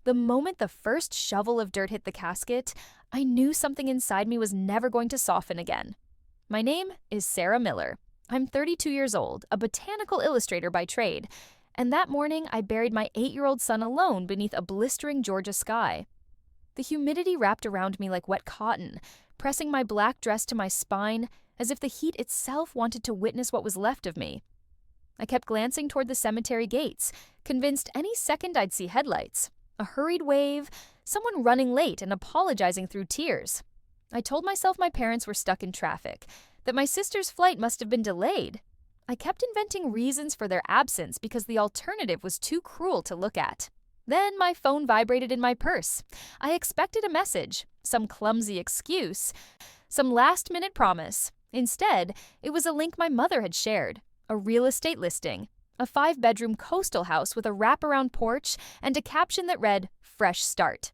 The moment the first shovel of dirt hit the casket, I knew something inside me was never going to soften again. My name is Sarah Miller. I'm 32 years old, a botanical illustrator by trade, and that morning I buried my 8-year-old son alone beneath a blistering Georgia sky. The humidity wrapped around me like wet cotton, pressing my black dress to my spine as if the heat itself wanted to witness what was left of me. I kept glancing toward the cemetery gates, convinced any second I'd see headlights, a hurried wave, someone running late and apologizing through tears. I told myself my parents were stuck in traffic, that my sister's flight must have been delayed. I kept inventing reasons for their absence because the alternative was too cruel to look at. Then my phone vibrated in my purse. I expected a message, some clumsy excuse, some last-minute promise. Instead, it was a link my mother had shared, a real estate listing, a 5-bedroom coastal house with a wraparound porch and a caption that read, "Fresh Start."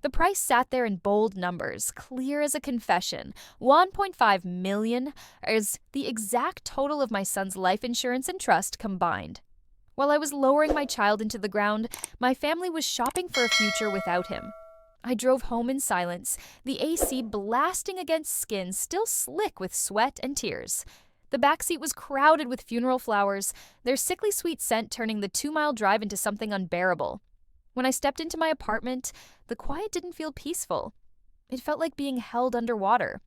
The price sat there in bold numbers, clear as a confession. $1.5 million is the exact total of my son's life insurance and trust combined. While I was lowering my child into the ground, my family was shopping for a future without him. I drove home in silence, the AC blasting against skin still slick with sweat and tears. The backseat was crowded with funeral flowers, their sickly sweet scent turning the 2-mile drive into something unbearable. When I stepped into my apartment, the quiet didn't feel peaceful. It felt like being held underwater.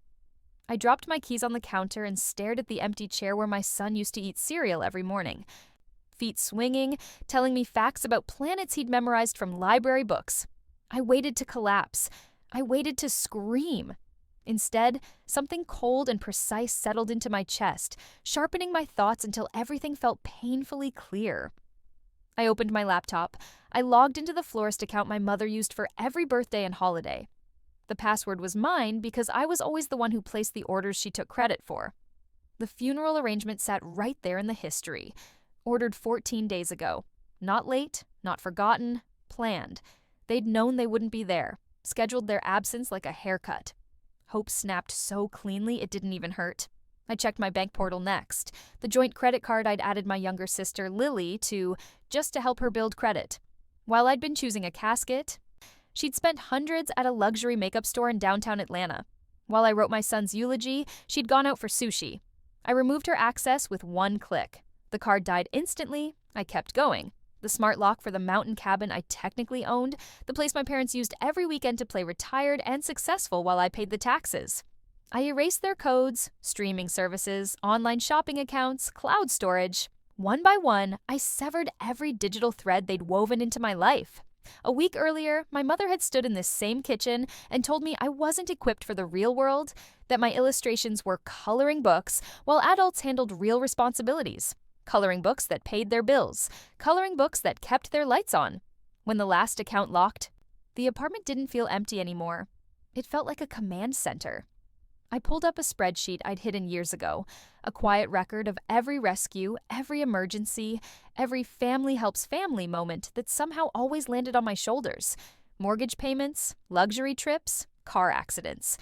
I dropped my keys on the counter and stared at the empty chair where my son used to eat cereal every morning. Feet swinging, telling me facts about planets he'd memorized from library books. I waited to collapse. I waited to scream. Instead, something cold and precise settled into my chest, sharpening my thoughts until everything felt painfully clear. I opened my laptop. I logged into the florist account my mother used for every birthday and holiday. The password was mine because I was always the one who placed the orders she took credit for. The funeral arrangement sat right there in the history. Ordered 14 days ago. Not late, not forgotten, planned. They'd known they wouldn't be there, scheduled their absence like a haircut. Hope snapped so cleanly it didn't even hurt. I checked my bank portal next, the joint credit card I'd added my younger sister, Lily, to just to help her build credit. While I'd been choosing a casket, she'd spent hundreds at a luxury makeup store in downtown Atlanta. While I wrote my son's eulogy, she'd gone out for sushi. I removed her access with one click. The card died instantly. I kept going. The smart lock for the mountain cabin I technically owned, the place my parents used every weekend to play retired and successful while I paid the taxes. I erased their codes, streaming services, online shopping accounts, cloud storage. One by one, I severed every digital thread they'd woven into my life. A week earlier, my mother had stood in this same kitchen and told me I wasn't equipped for the real world, that my illustrations were coloring books while adults handled real responsibilities. Coloring books that paid their bills, coloring books that kept their lights on. When the last account locked, the apartment didn't feel empty anymore. It felt like a command center. I pulled up a spreadsheet I'd hidden years ago, a quiet record of every rescue, every emergency, every family helps family moment that somehow always landed on my shoulders. Mortgage payments, luxury trips, car accidents.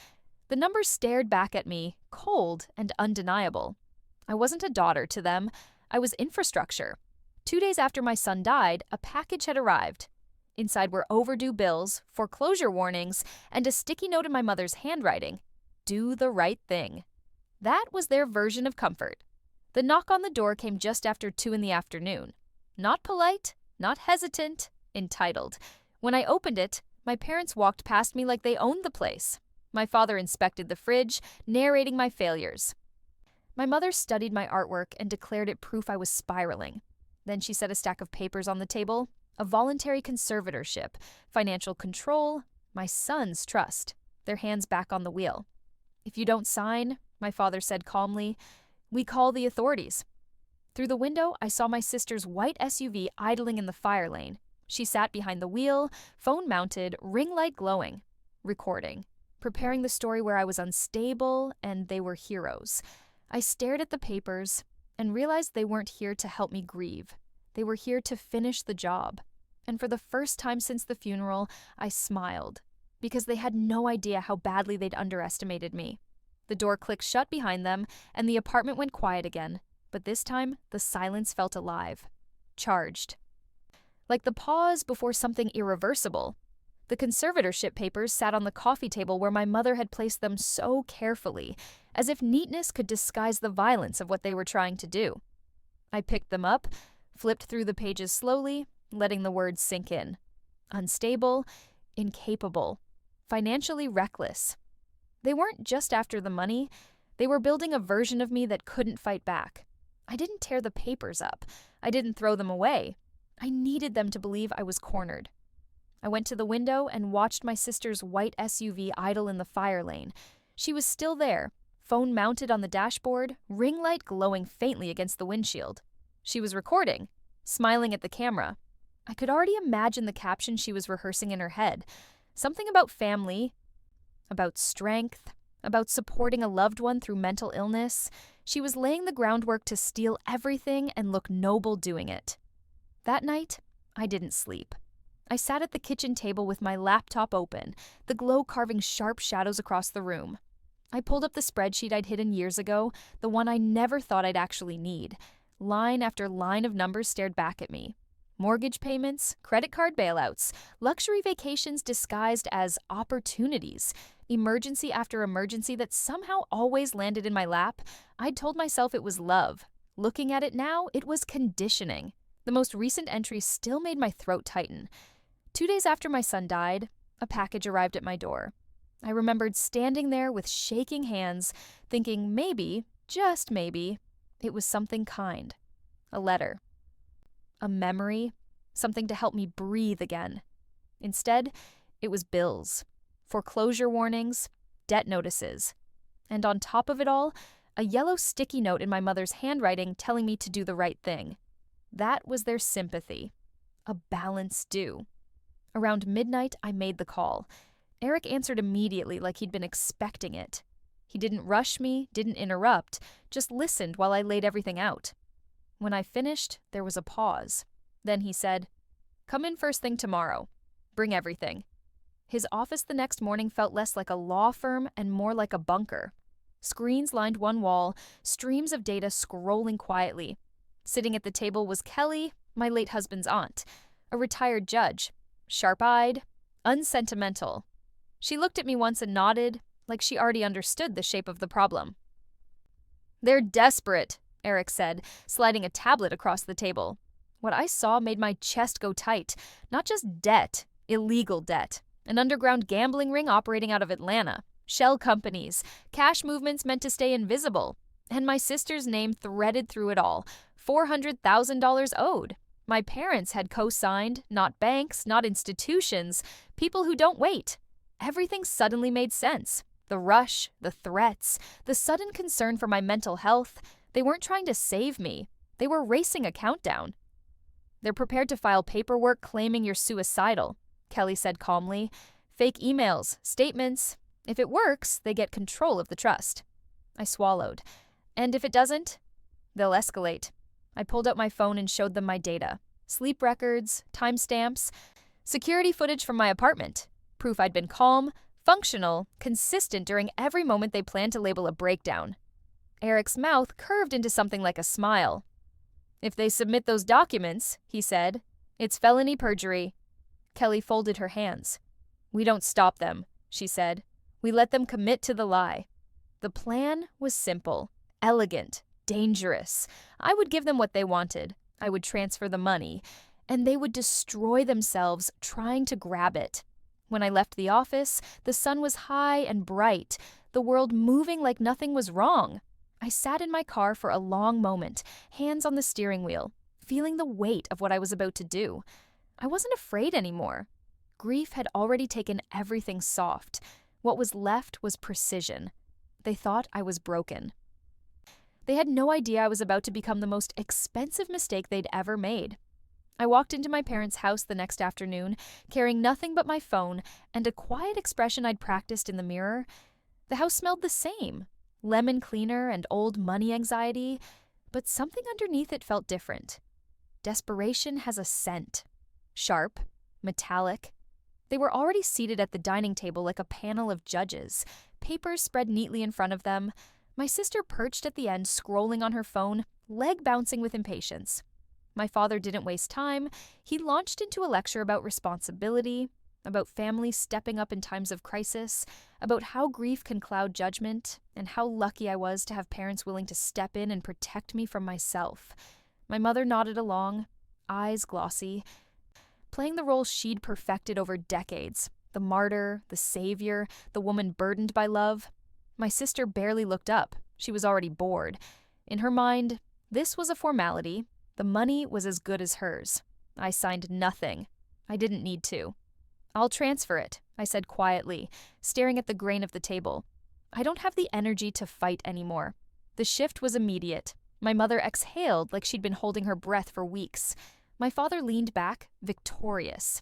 The numbers stared back at me, cold and undeniable. I wasn't a daughter to them. I was infrastructure. 2 days after my son died, a package had arrived. Inside were overdue bills, foreclosure warnings, and a sticky note in my mother's handwriting. Do the right thing. That was their version of comfort. The knock on the door came just after 2 p.m. Not polite, not hesitant, entitled. When I opened it, my parents walked past me like they owned the place. My father inspected the fridge, narrating my failures. My mother studied my artwork and declared it proof I was spiraling. Then she set a stack of papers on the table, a voluntary conservatorship, financial control, my son's trust, their hands back on the wheel. If you don't sign, my father said calmly, we call the authorities. Through the window, I saw my sister's white SUV idling in the fire lane. She sat behind the wheel, phone mounted, ring light glowing, recording, preparing the story where I was unstable and they were heroes. I stared at the papers and realized they weren't here to help me grieve. They were here to finish the job. And for the first time since the funeral, I smiled, because they had no idea how badly they'd underestimated me. The door clicked shut behind them, and the apartment went quiet again, but this time the silence felt alive, charged. Like the pause before something irreversible, The conservatorship papers sat on the coffee table where my mother had placed them so carefully, as if neatness could disguise the violence of what they were trying to do. I picked them up, flipped through the pages slowly, letting the words sink in. Unstable, incapable, financially reckless. They weren't just after the money, they were building a version of me that couldn't fight back. I didn't tear the papers up. I didn't throw them away. I needed them to believe I was cornered. I went to the window and watched my sister's white SUV idle in the fire lane. She was still there, phone mounted on the dashboard, ring light glowing faintly against the windshield. She was recording, smiling at the camera. I could already imagine the caption she was rehearsing in her head. Something about family, about strength, about supporting a loved one through mental illness. She was laying the groundwork to steal everything and look noble doing it. That night, I didn't sleep. I sat at the kitchen table with my laptop open, the glow carving sharp shadows across the room. I pulled up the spreadsheet I'd hidden years ago, the one I never thought I'd actually need. Line after line of numbers stared back at me. Mortgage payments, credit card bailouts, luxury vacations disguised as opportunities, emergency after emergency that somehow always landed in my lap. I'd told myself it was love. Looking at it now, it was conditioning. The most recent entry still made my throat tighten. 2 days after my son died, a package arrived at my door. I remembered standing there with shaking hands, thinking maybe, just maybe, it was something kind. A letter. A memory. Something to help me breathe again. Instead, it was bills. Foreclosure warnings. Debt notices. And on top of it all, a yellow sticky note in my mother's handwriting telling me to do the right thing. That was their sympathy. A balance due. Around midnight, I made the call. Eric answered immediately like he'd been expecting it. He didn't rush me, didn't interrupt, just listened while I laid everything out. When I finished, there was a pause. Then he said, "Come in first thing tomorrow. Bring everything." His office the next morning felt less like a law firm and more like a bunker. Screens lined one wall, streams of data scrolling quietly. Sitting at the table was Kelly, my late husband's aunt, a retired judge, sharp-eyed, unsentimental. She looked at me once and nodded, like she already understood the shape of the problem. "They're desperate," Eric said, sliding a tablet across the table. What I saw made my chest go tight. Not just debt, illegal debt. An underground gambling ring operating out of Atlanta. Shell companies. Cash movements meant to stay invisible. And my sister's name threaded through it all. $400,000 owed. My parents had co-signed, not banks, not institutions, people who don't wait. Everything suddenly made sense. The rush, the threats, the sudden concern for my mental health. They weren't trying to save me. They were racing a countdown. "They're prepared to file paperwork claiming you're suicidal," Kelly said calmly. "Fake emails, statements. If it works, they get control of the trust." I swallowed. "And if it doesn't?" "They'll escalate." I pulled out my phone and showed them my data. Sleep records, timestamps, security footage from my apartment. Proof I'd been calm, functional, consistent during every moment they planned to label a breakdown. Eric's mouth curved into something like a smile. "If they submit those documents," he said, "it's felony perjury." Kelly folded her hands. "We don't stop them," she said. "We let them commit to the lie." The plan was simple, elegant, dangerous. I would give them what they wanted. I would transfer the money, and they would destroy themselves trying to grab it. When I left the office, the sun was high and bright, the world moving like nothing was wrong. I sat in my car for a long moment, hands on the steering wheel, feeling the weight of what I was about to do. I wasn't afraid anymore. Grief had already taken everything soft. What was left was precision. They thought I was broken. They had no idea I was about to become the most expensive mistake they'd ever made. I walked into my parents' house the next afternoon, carrying nothing but my phone and a quiet expression I'd practiced in the mirror. The house smelled the same, lemon cleaner and old money anxiety, but something underneath it felt different. Desperation has a scent. Sharp, metallic. They were already seated at the dining table like a panel of judges, papers spread neatly in front of them. My sister perched at the end, scrolling on her phone, leg bouncing with impatience. My father didn't waste time. He launched into a lecture about responsibility, about family stepping up in times of crisis, about how grief can cloud judgment, and how lucky I was to have parents willing to step in and protect me from myself. My mother nodded along, eyes glossy, playing the role she'd perfected over decades, the martyr, the savior, the woman burdened by love. My sister barely looked up. She was already bored. In her mind, this was a formality. The money was as good as hers. I signed nothing. I didn't need to. "I'll transfer it," I said quietly, staring at the grain of the table. I don't have the energy to fight anymore. The shift was immediate. My mother exhaled like she'd been holding her breath for weeks. My father leaned back, victorious.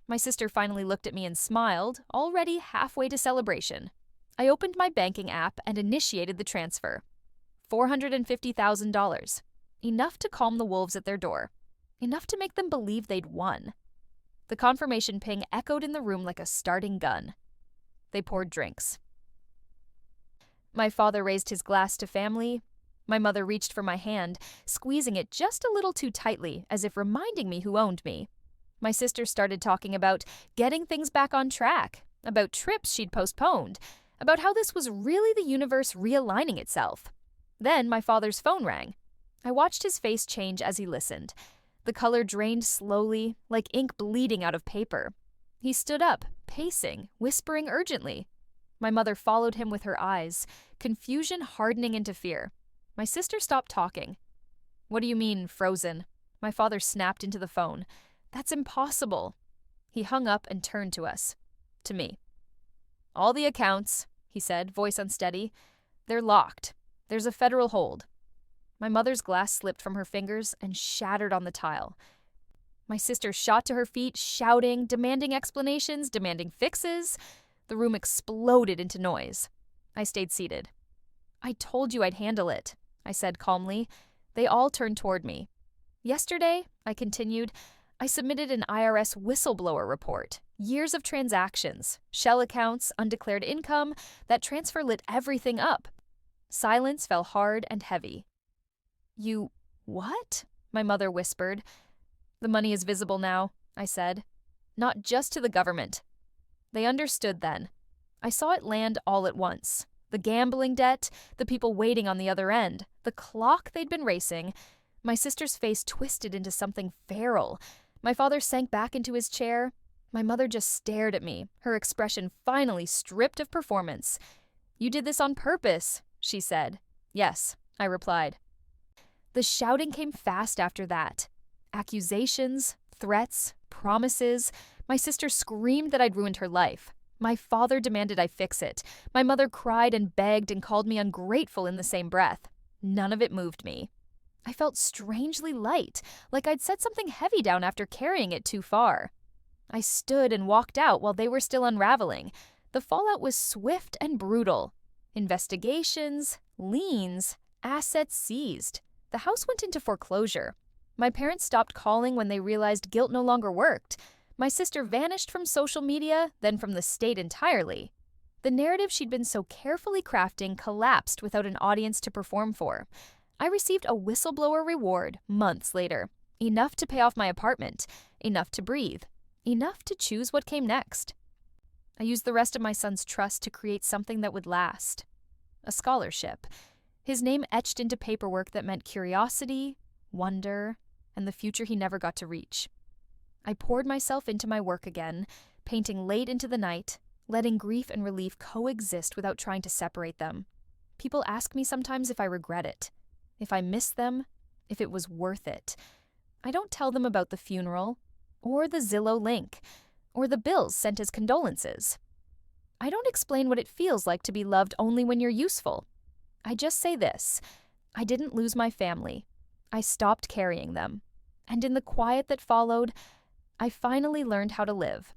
My sister finally looked at me and smiled, already halfway to celebration. I opened my banking app and initiated the transfer. $450,000. Enough to calm the wolves at their door. Enough to make them believe they'd won. The confirmation ping echoed in the room like a starting gun. They poured drinks. My father raised his glass to family. My mother reached for my hand, squeezing it just a little too tightly, as if reminding me who owned me. My sister started talking about getting things back on track, about trips she'd postponed, about how this was really the universe realigning itself. Then my father's phone rang. I watched his face change as he listened. The color drained slowly, like ink bleeding out of paper. He stood up, pacing, whispering urgently. My mother followed him with her eyes, confusion hardening into fear. My sister stopped talking. "What do you mean, frozen?" My father snapped into the phone. "That's impossible." He hung up and turned to us. To me. "All the accounts," he said, voice unsteady. "They're locked. There's a federal hold." My mother's glass slipped from her fingers and shattered on the tile. My sister shot to her feet, shouting, demanding explanations, demanding fixes. The room exploded into noise. I stayed seated. "I told you I'd handle it," I said calmly. They all turned toward me. "Yesterday," I continued, "I submitted an IRS whistleblower report. Years of transactions, shell accounts, undeclared income. That transfer lit everything up." Silence fell hard and heavy. "You what?" my mother whispered. "The money is visible now," I said. "Not just to the government." They understood then. I saw it land all at once. The gambling debt, the people waiting on the other end, the clock they'd been racing. My sister's face twisted into something feral. My father sank back into his chair. My mother just stared at me, her expression finally stripped of performance. "You did this on purpose," she said. "Yes," I replied. The shouting came fast after that. Accusations, threats, promises. My sister screamed that I'd ruined her life. My father demanded I fix it. My mother cried and begged and called me ungrateful in the same breath. None of it moved me. I felt strangely light, like I'd set something heavy down after carrying it too far. I stood and walked out while they were still unraveling. The fallout was swift and brutal. Investigations, liens, assets seized. The house went into foreclosure. My parents stopped calling when they realized guilt no longer worked. My sister vanished from social media, then from the state entirely. The narrative she'd been so carefully crafting collapsed without an audience to perform for. I received a whistleblower reward months later. Enough to pay off my apartment. Enough to breathe. Enough to choose what came next. I used the rest of my son's trust to create something that would last. A scholarship. His name etched into paperwork that meant curiosity, wonder, and the future he never got to reach. I poured myself into my work again, painting late into the night, letting grief and relief coexist without trying to separate them. People ask me sometimes if I regret it, if I miss them, if it was worth it. I don't tell them about the funeral, or the Zillow link, or the bills sent as condolences. I don't explain what it feels like to be loved only when you're useful. I just say this: I didn't lose my family. I stopped carrying them. And in the quiet that followed, I finally learned how to live.